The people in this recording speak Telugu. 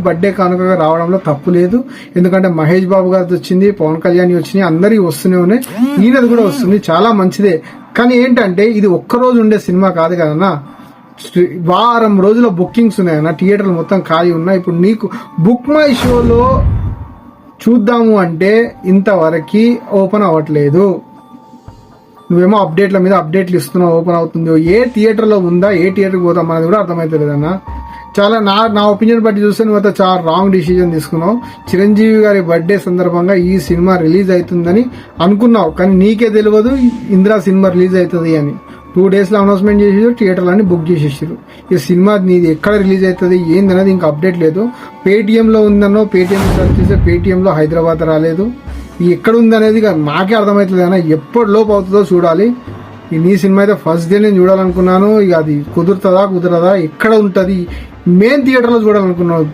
బర్త్డే కానుకగా రావడంలో తప్పు లేదు. ఎందుకంటే మహేష్ బాబు గారిది వచ్చింది, పవన్ కళ్యాణ్ వచ్చినాయి, అందరికి వస్తూనే ఉన్నాయి, ఈయనది కూడా వస్తుంది, చాలా మంచిదే. కానీ ఏంటంటే ఇది ఒక్కరోజు ఉండే సినిమా కాదు కదన్నా, వారం రోజుల బుకింగ్స్ ఉన్నాయన్న, థియేటర్లు మొత్తం ఖాళీ ఉన్నాయి. ఇప్పుడు నీకు బుక్ మై షోలో చూద్దాము అంటే ఇంతవరకు ఓపెన్ అవ్వట్లేదు. నువ్వేమో అప్డేట్ల మీద అప్డేట్లు ఇస్తున్నావు, ఓపెన్ అవుతుందో, ఏ థియేటర్లో ఉందా, ఏ థియేటర్కి పోతాం అనేది కూడా అర్థమవుతలేదన్న. చాలా నా ఒపీనియన్ బట్టి చూస్తే నువ్వు చాలా రాంగ్ డిసిజన్ తీసుకున్నావు. చిరంజీవి గారి బర్త్డే సందర్భంగా ఈ సినిమా రిలీజ్ అవుతుందని అనుకున్నావు, కానీ నీకే తెలియదు ఇందిరా సినిమా రిలీజ్ అవుతుంది అని. 2 days లో అనౌన్స్మెంట్ చేసేసారు, థియేటర్లన్నీ బుక్ చేసేసారు. ఈ సినిమా నీది ఎక్కడ రిలీజ్ అవుతుంది ఏందనేది ఇంకా అప్డేట్ లేదు. పేటిఎంలో ఉందన్నో, పేటిఎం సర్చ్ చేస్తే పేటిఎంలో హైదరాబాద్ రాలేదు. ఎక్కడ ఉందనేది నాకే అర్థమవుతుంది అన్న, ఎప్పటి లోపు అవుతుందో చూడాలి. ఈ నీ సినిమా అయితే ఫస్ట్ డే నేను చూడాలనుకున్నాను, ఇక అది కుదురుతుందా కుదరదా, ఎక్కడ ఉంటుంది, మెయిన్ థియేటర్లో చూడాలనుకున్నాను.